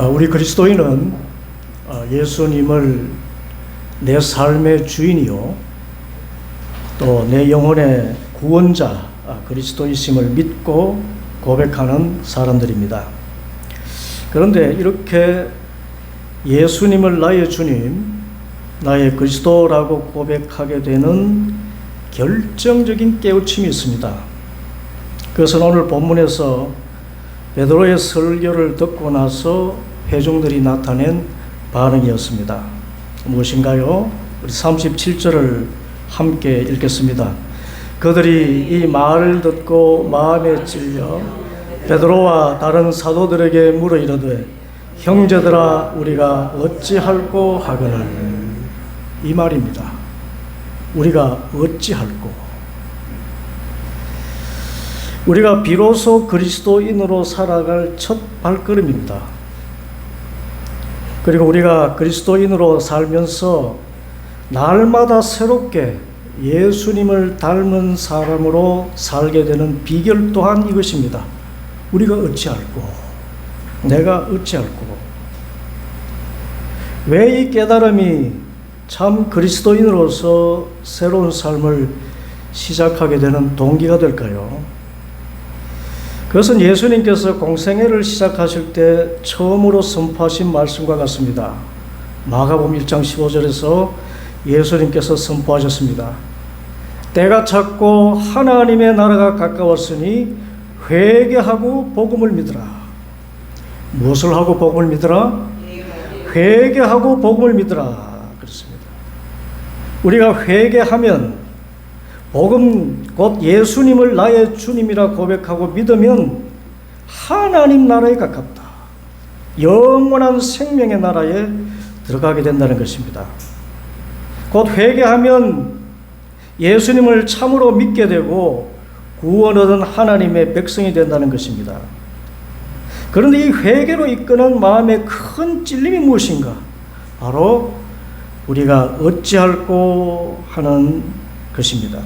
우리 그리스도인은 예수님을 내 삶의 주인이요 또 내 영혼의 구원자 그리스도이심을 믿고 고백하는 사람들입니다. 그런데 이렇게 예수님을 나의 주님, 나의 그리스도라고 고백하게 되는 결정적인 깨우침이 있습니다. 그것은 오늘 본문에서 베드로의 설교를 듣고 나서 회중들이 나타낸 반응이었습니다. 무엇인가요? 우리 37절을 함께 읽겠습니다. 그들이 이 말을 듣고 마음에 찔려 베드로와 다른 사도들에게 물어 이르되 형제들아 우리가 어찌할꼬 하거늘. 이 말입니다. 우리가 어찌할꼬. 우리가 비로소 그리스도인으로 살아갈 첫 발걸음입니다. 그리고 우리가 그리스도인으로 살면서 날마다 새롭게 예수님을 닮은 사람으로 살게 되는 비결 또한 이것입니다. 우리가 어찌할꼬, 내가 어찌할꼬. 왜 이 깨달음이 참 그리스도인으로서 새로운 삶을 시작하게 되는 동기가 될까요? 그것은 예수님께서 공생애를 시작하실 때 처음으로 선포하신 말씀과 같습니다. 마가복음 1장 15절에서 예수님께서 선포하셨습니다. 때가 찼고 하나님의 나라가 가까웠으니 회개하고 복음을 믿으라. 무엇을 하고 복음을 믿으라? 회개하고 복음을 믿으라. 그렇습니다. 우리가 회개하면 복음 곧 예수님을 나의 주님이라 고백하고 믿으면 하나님 나라에 가깝다. 영원한 생명의 나라에 들어가게 된다는 것입니다. 곧 회개하면 예수님을 참으로 믿게 되고 구원 얻은 하나님의 백성이 된다는 것입니다. 그런데 이 회개로 이끄는 마음의 큰 찔림이 무엇인가? 바로 우리가 어찌할꼬 하는 것입니다.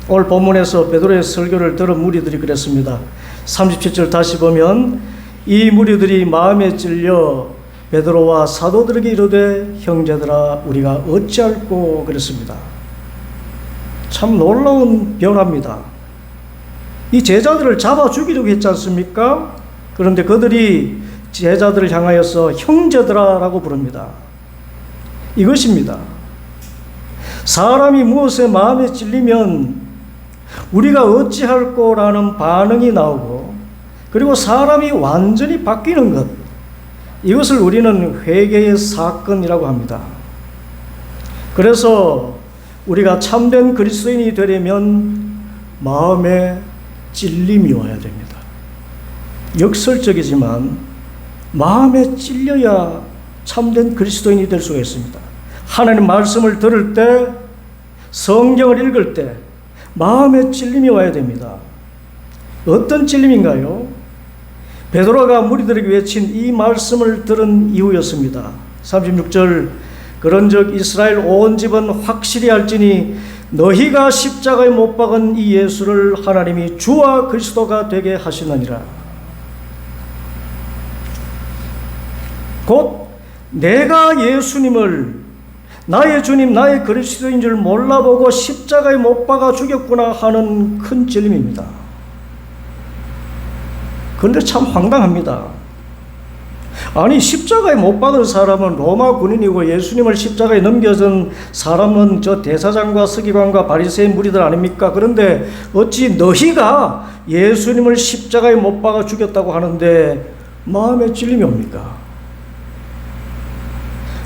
오늘 본문에서 베드로의 설교를 들은 무리들이 그랬습니다. 37절 다시 보면 이 무리들이 마음에 찔려 베드로와 사도들에게 이르되 형제들아 우리가 어찌할꼬 그랬습니다. 참 놀라운 변화입니다. 이 제자들을 잡아 죽이려고 했지 않습니까? 그런데 그들이 제자들을 향하여서 형제들아 라고 부릅니다. 이것입니다. 사람이 무엇에 마음에 찔리면 우리가 어찌할꼬 라는 반응이 나오고 그리고 사람이 완전히 바뀌는 것, 이것을 우리는 회개의 사건이라고 합니다. 그래서 우리가 참된 그리스도인이 되려면 마음에 찔림이 와야 됩니다. 역설적이지만 마음에 찔려야 참된 그리스도인이 될 수가 있습니다. 하나님 말씀을 들을 때, 성경을 읽을 때 마음에 찔림이 와야 됩니다. 어떤 찔림인가요? 베드로가 무리들에게 외친 이 말씀을 들은 이후였습니다. 36절 그런즉 이스라엘 온 집은 확실히 알지니 너희가 십자가에 못 박은 이 예수를 하나님이 주와 그리스도가 되게 하시느니라. 곧 내가 예수님을 나의 주님, 나의 그리스도인 줄 몰라보고 십자가에 못 박아 죽였구나 하는 큰 찔림입니다. 그런데 참 황당합니다. 아니 십자가에 못 박은 사람은 로마 군인이고 예수님을 십자가에 넘겨준 사람은 저 대사장과 서기관과 바리새인 무리들 아닙니까? 그런데 어찌 너희가 예수님을 십자가에 못 박아 죽였다고 하는데 마음에 찔림이 옵니까?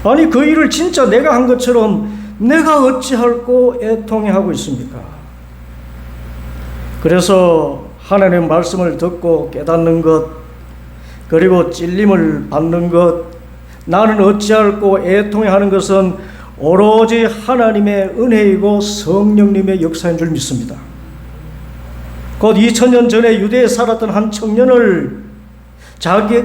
아니 그 일을 진짜 내가 한 것처럼 내가 어찌할꼬 애통해하고 있습니까? 그래서 하나님의 말씀을 듣고 깨닫는 것, 그리고 찔림을 받는 것, 나는 어찌할꼬 애통해하는 것은 오로지 하나님의 은혜이고 성령님의 역사인 줄 믿습니다. 곧 2000년 전에 유대에 살았던 한 청년을 자기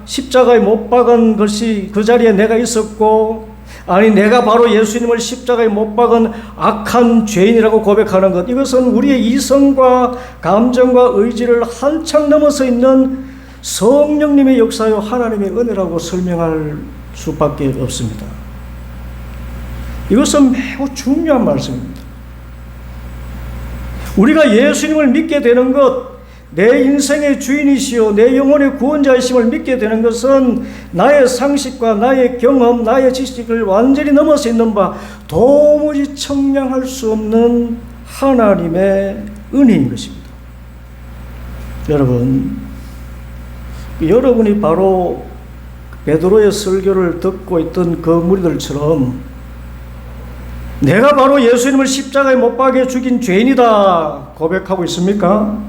십자가에 못 박은 것이 그 자리에 내가 있었고, 아니 내가 바로 예수님을 십자가에 못 박은 악한 죄인이라고 고백하는 것, 이것은 우리의 이성과 감정과 의지를 한창 넘어서 있는 성령님의 역사요 하나님의 은혜라고 설명할 수밖에 없습니다. 이것은 매우 중요한 말씀입니다. 우리가 예수님을 믿게 되는 것, 내 인생의 주인이시요 내 영혼의 구원자이심을 믿게 되는 것은 나의 상식과 나의 경험, 나의 지식을 완전히 넘어서 있는 바 도무지 청량할 수 없는 하나님의 은혜인 것입니다. 여러분이 바로 베드로의 설교를 듣고 있던 그 무리들처럼 내가 바로 예수님을 십자가에 못 박아 죽인 죄인이다 고백하고 있습니까?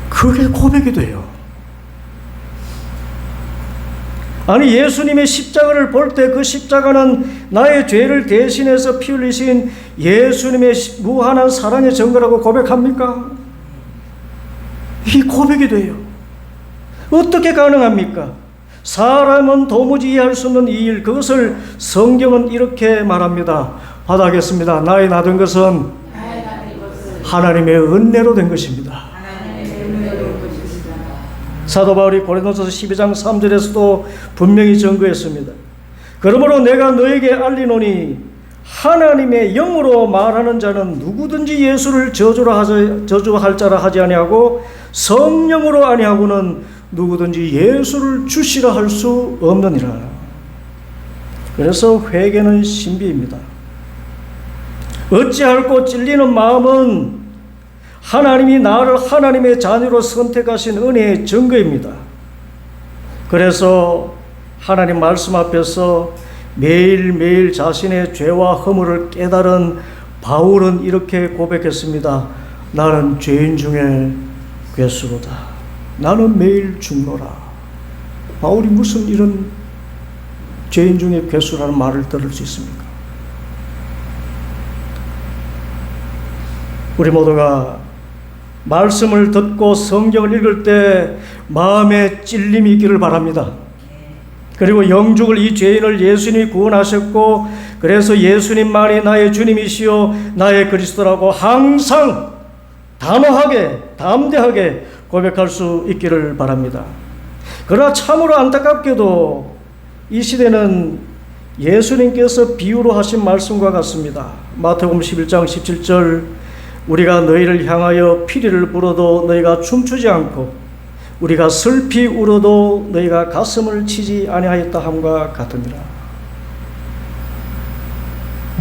그게 고백이 돼요. 아니, 예수님의 십자가를 볼 때 그 십자가는 나의 죄를 대신해서 피 흘리신 예수님의 무한한 사랑의 증거라고 고백합니까? 이 고백이 돼요. 어떻게 가능합니까? 사람은 도무지 이해할 수 없는 이 일, 그것을 성경은 이렇게 말합니다. 받아겠습니다. 나의 나된 것은 하나님의 은혜로 된 것입니다. 사도 바울이 고린도전서 12장 3절에서도 분명히 증거했습니다. 그러므로 내가 너에게 알리노니 하나님의 영으로 말하는 자는 누구든지 예수를 저주할 자라 하지 아니하고 성령으로 아니하고는 누구든지 예수를 주시라 할 수 없느니라. 그래서 회개는 신비입니다. 어찌할꼬 찔리는 마음은 하나님이 나를 하나님의 자녀로 선택하신 은혜의 증거입니다. 그래서 하나님 말씀 앞에서 매일매일 자신의 죄와 허물을 깨달은 바울은 이렇게 고백했습니다. 나는 죄인 중에 괴수로다. 나는 매일 죽노라. 바울이 무슨 이런 죄인 중에 괴수라는 말을 들을 수 있습니까? 우리 모두가 말씀을 듣고 성경을 읽을 때 마음에 찔림이 있기를 바랍니다. 그리고 영죽을 이 죄인을 예수님이 구원하셨고 그래서 예수님만이 나의 주님이시요 나의 그리스도라고 항상 단호하게 담대하게 고백할 수 있기를 바랍니다. 그러나 참으로 안타깝게도 이 시대는 예수님께서 비유로 하신 말씀과 같습니다. 마태복음 11장 17절 우리가 너희를 향하여 피리를 불어도 너희가 춤추지 않고 우리가 슬피 울어도 너희가 가슴을 치지 아니하였다 함과 같으니라.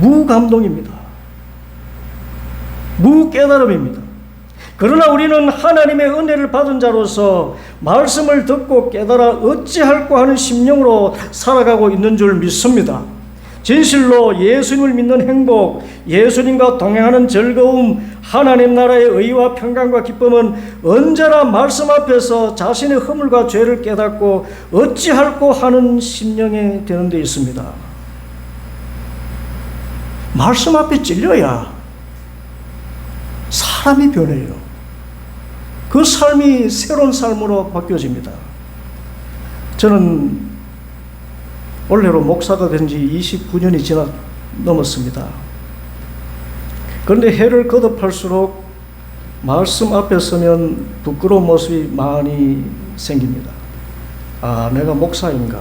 무감동입니다. 무깨달음입니다. 그러나 우리는 하나님의 은혜를 받은 자로서 말씀을 듣고 깨달아 어찌할꼬 하는 심령으로 살아가고 있는 줄 믿습니다. 진실로 예수님을 믿는 행복, 예수님과 동행하는 즐거움, 하나님 나라의 의와 평강과 기쁨은 언제나 말씀 앞에서 자신의 허물과 죄를 깨닫고 어찌할꼬 하는 심령이 되는 데 있습니다. 말씀 앞에 찔려야 사람이 변해요. 그 삶이 새로운 삶으로 바뀌어집니다. 저는 올해로 목사가 된 지 29년이 넘었습니다. 그런데 해를 거듭할수록 말씀 앞에 서면 부끄러운 모습이 많이 생깁니다. 아, 내가 목사인가?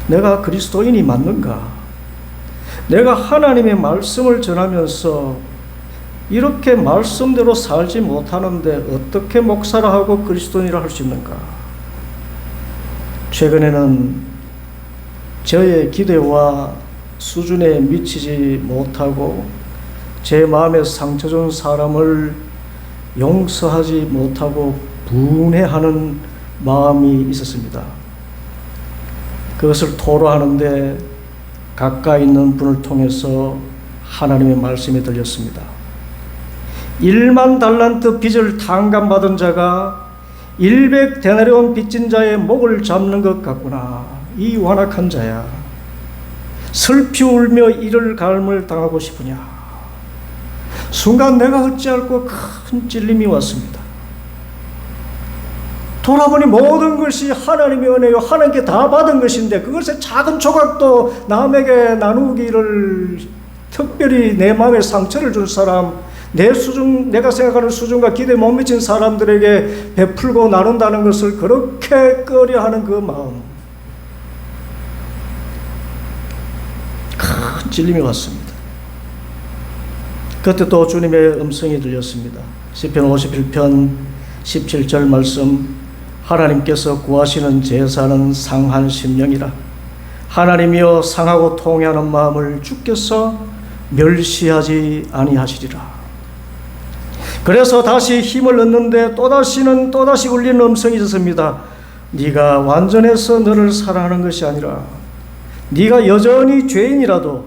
내가 그리스도인이 맞는가? 내가 하나님의 말씀을 전하면서 이렇게 말씀대로 살지 못하는데 어떻게 목사라 하고 그리스도인이라 할 수 있는가? 최근에는 저의 기대와 수준에 미치지 못하고 제 마음에 상처 준 사람을 용서하지 못하고 분해하는 마음이 있었습니다. 그것을 토로하는데 가까이 있는 분을 통해서 하나님의 말씀이 들렸습니다. 1만 달란트 빚을 탕감받은 자가 100데나리온 빚진 자의 목을 잡는 것 같구나. 이 완악한 자야. 슬피 울며 이를 갈물 당하고 싶으냐. 순간 내가 어찌할꼬 큰 찔림이 왔습니다. 돌아보니 모든 것이 하나님의 은혜요 하나님께 다 받은 것인데 그것의 작은 조각도 남에게 나누기를 특별히 내 마음에 상처를 준 사람, 내 수준, 내가 생각하는 수준과 기대에 못 미친 사람들에게 베풀고 나눈다는 것을 그렇게 꺼려하는 그 마음, 큰 찔림이 왔습니다. 그때 또 주님의 음성이 들렸습니다. 시편 51편 17절 말씀, 하나님께서 구하시는 제사는 상한 심령이라. 하나님이여 상하고 통회하는 마음을 주께서 멸시하지 아니하시리라. 그래서 다시 힘을 얻는데 또다시 울리는 음성이 있었습니다. 네가 완전해서 너를 사랑하는 것이 아니라 네가 여전히 죄인이라도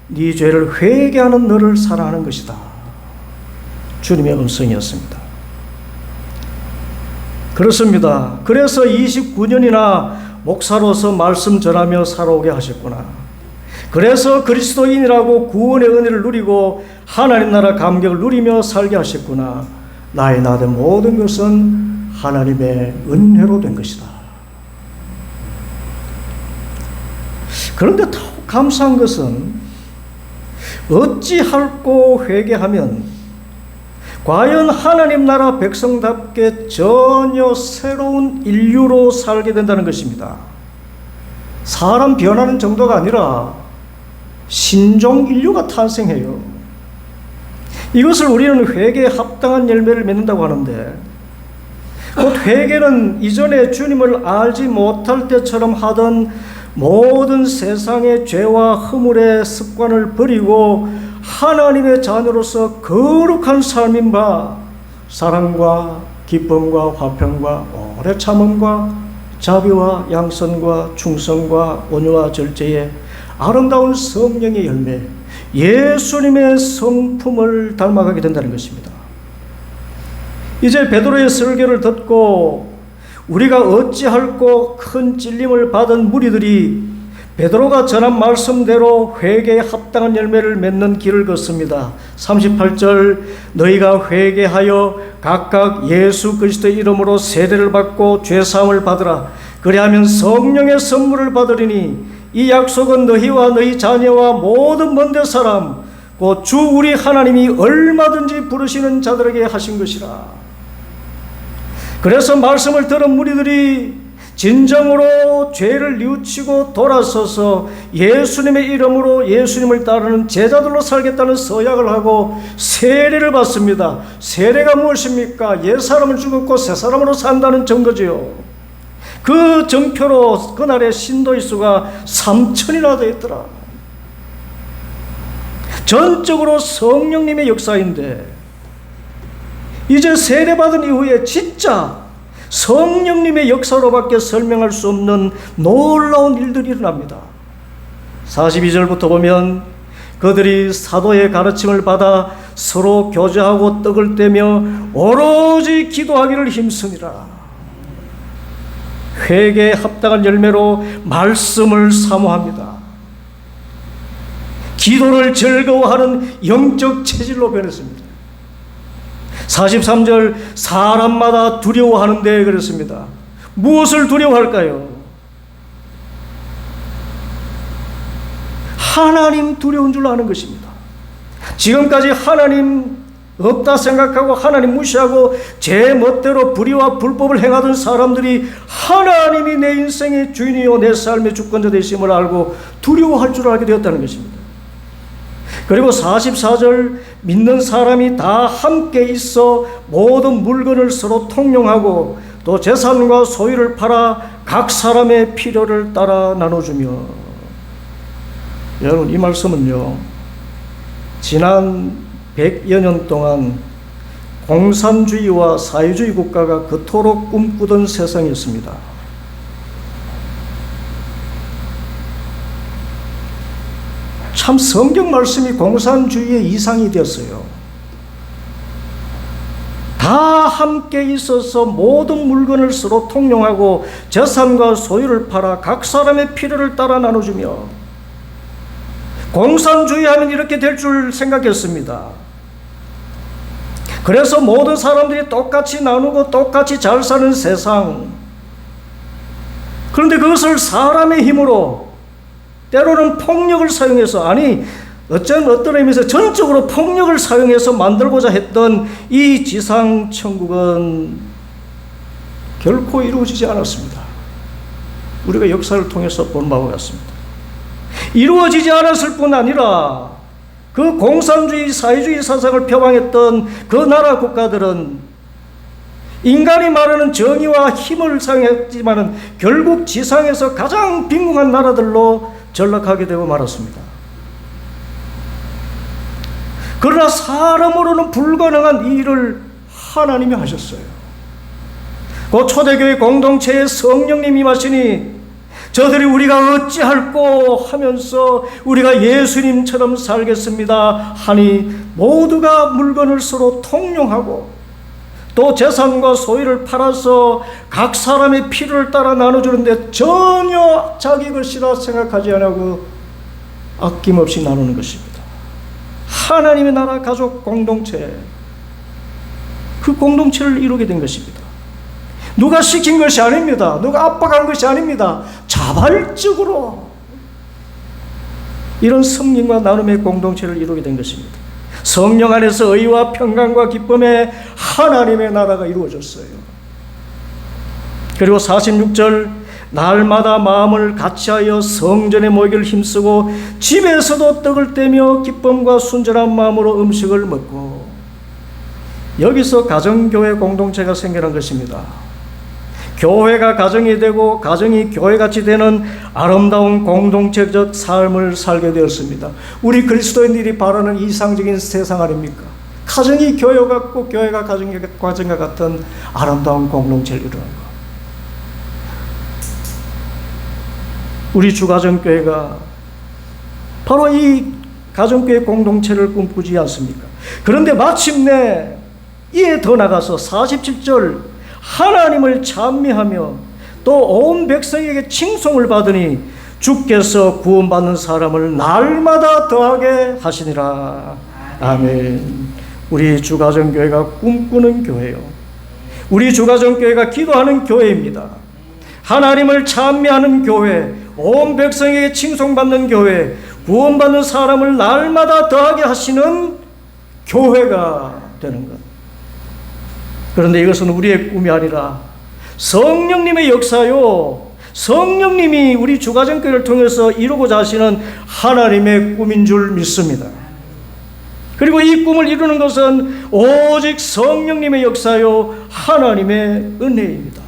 네 죄를 회개하는 너를 사랑하는 것이다. 주님의 음성이었습니다. 그렇습니다. 그래서 29년이나 목사로서 말씀 전하며 살아오게 하셨구나. 그래서 그리스도인이라고 구원의 은혜를 누리고 하나님 나라 감격을 누리며 살게 하셨구나. 나의 나된 모든 것은 하나님의 은혜로 된 것이다. 그런데 더 감사한 것은 어찌할꼬 회개하면 과연 하나님 나라 백성답게 전혀 새로운 인류로 살게 된다는 것입니다. 사람 변하는 정도가 아니라 신종 인류가 탄생해요. 이것을 우리는 회개에 합당한 열매를 맺는다고 하는데, 곧 회개는 이전에 주님을 알지 못할 때처럼 하던 모든 세상의 죄와 허물의 습관을 버리고 하나님의 자녀로서 거룩한 삶인 바 사랑과 기쁨과 화평과 오래 참음과 자비와 양선과 충성과 온유와 절제의 아름다운 성령의 열매, 예수님의 성품을 닮아가게 된다는 것입니다. 이제 베드로의 설교를 듣고 우리가 어찌할꼬 큰 찔림을 받은 무리들이 베드로가 전한 말씀대로 회개에 합당한 열매를 맺는 길을 걷습니다. 38절, 너희가 회개하여 각각 예수 그리스도의 이름으로 세례를 받고 죄사함을 받으라. 그리하면 성령의 선물을 받으리니 이 약속은 너희와 너희 자녀와 모든 먼데 사람 곧 주 우리 하나님이 얼마든지 부르시는 자들에게 하신 것이라. 그래서 말씀을 들은 무리들이 진정으로 죄를 뉘우치고 돌아서서 예수님의 이름으로 예수님을 따르는 제자들로 살겠다는 서약을 하고 세례를 받습니다. 세례가 무엇입니까? 옛사람을 죽었고 새사람으로 산다는 증거지요. 그 증표로 그날의 신도의 수가 3,000이나 되었더라. 전적으로 성령님의 역사인데, 이제 세례받은 이후에 진짜 성령님의 역사로밖에 설명할 수 없는 놀라운 일들이 일어납니다. 42절부터 보면 그들이 사도의 가르침을 받아 서로 교제하고 떡을 떼며 오로지 기도하기를 힘쓰니라. 회개에 합당한 열매로 말씀을 사모합니다. 기도를 즐거워하는 영적 체질로 변했습니다. 43절, 사람마다 두려워하는데 그랬습니다. 무엇을 두려워할까요? 하나님 두려운 줄 아는 것입니다. 지금까지 하나님 없다 생각하고 하나님 무시하고 제 멋대로 불의와 불법을 행하던 사람들이 하나님이 내 인생의 주인이요 내 삶의 주권자 되심을 알고 두려워할 줄 알게 되었다는 것입니다. 그리고 44절, 믿는 사람이 다 함께 있어 모든 물건을 서로 통용하고 또 재산과 소유를 팔아 각 사람의 필요를 따라 나눠주며. 여러분, 이 말씀은요, 지난 100여 년 동안 공산주의와 사회주의 국가가 그토록 꿈꾸던 세상이었습니다. 참 성경 말씀이 공산주의의 이상이 되었어요. 다 함께 있어서 모든 물건을 서로 통용하고 재산과 소유를 팔아 각 사람의 필요를 따라 나눠주며. 공산주의 하면 이렇게 될 줄 생각했습니다. 그래서 모든 사람들이 똑같이 나누고 똑같이 잘 사는 세상. 그런데 그것을 사람의 힘으로, 때로는 폭력을 사용해서, 아니 어떤 의미에서 전적으로 폭력을 사용해서 만들고자 했던 이 지상천국은 결코 이루어지지 않았습니다. 우리가 역사를 통해서 본 바와 같습니다. 이루어지지 않았을 뿐 아니라 그 공산주의, 사회주의 사상을 표방했던 그 나라 국가들은 인간이 말하는 정의와 힘을 사용했지만 결국 지상에서 가장 빈궁한 나라들로 전락하게 되고 말았습니다. 그러나 사람으로는 불가능한 이 일을 하나님이 하셨어요. 그 초대교회 공동체에 성령님이 임하시니 저들이 우리가 어찌할꼬 하면서 우리가 예수님처럼 살겠습니다 하니 모두가 물건을 서로 통용하고 또 재산과 소유를 팔아서 각 사람의 필요를 따라 나눠주는데 전혀 자기 것이라 생각하지 않고 아낌없이 나누는 것입니다. 하나님의 나라 가족 공동체, 그 공동체를 이루게 된 것입니다. 누가 시킨 것이 아닙니다. 누가 압박한 것이 아닙니다. 자발적으로 이런 성령과 나눔의 공동체를 이루게 된 것입니다. 성령 안에서 의와 평강과 기쁨의 하나님의 나라가 이루어졌어요. 그리고 46절, 날마다 마음을 같이하여 성전에 모이기를 힘쓰고 집에서도 떡을 떼며 기쁨과 순전한 마음으로 음식을 먹고, 여기서 가정교회 공동체가 생겨난 것입니다. 교회가 가정이 되고 가정이 교회같이 되는 아름다운 공동체적 삶을 살게 되었습니다. 우리 그리스도인들이 바라는 이상적인 세상 아닙니까? 가정이 교회 같고 교회가 가정과 같은 아름다운 공동체를 이루는 것. 우리 주가정교회가 바로 이 가정교회 공동체를 꿈꾸지 않습니까? 그런데 마침내 이에 더 나가서 47절, 하나님을 찬미하며 또 온 백성에게 칭송을 받으니 주께서 구원받는 사람을 날마다 더하게 하시니라. 아멘. 우리 주가정교회가 꿈꾸는 교회요, 우리 주가정교회가 기도하는 교회입니다. 하나님을 찬미하는 교회, 온 백성에게 칭송받는 교회, 구원받는 사람을 날마다 더하게 하시는 교회가 되는 것. 그런데 이것은 우리의 꿈이 아니라 성령님의 역사요, 성령님이 우리 주가정교회를 통해서 이루고자 하시는 하나님의 꿈인 줄 믿습니다. 그리고 이 꿈을 이루는 것은 오직 성령님의 역사요, 하나님의 은혜입니다.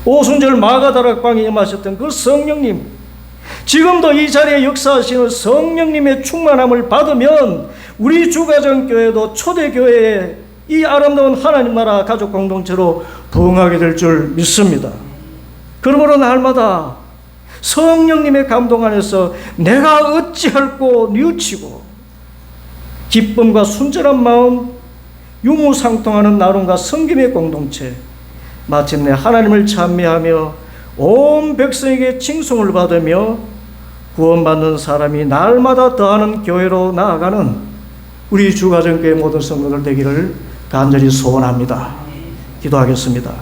오순절 마가다락방에 임하셨던 그 성령님, 지금도 이 자리에 역사하시는 성령님의 충만함을 받으면 우리 주가정교회도 초대교회의 이 아름다운 하나님 나라 가족 공동체로 부흥하게 될 줄 믿습니다. 그러므로 날마다 성령님의 감동 안에서 내가 어찌할꼬 뉘우치고 기쁨과 순전한 마음, 유무상통하는 나눔과 섬김의 공동체, 마침내 하나님을 찬미하며 온 백성에게 칭송을 받으며 구원받는 사람이 날마다 더하는 교회로 나아가는 우리 주가정교회 모든 성도들 되기를 간절히 소원합니다. 기도하겠습니다.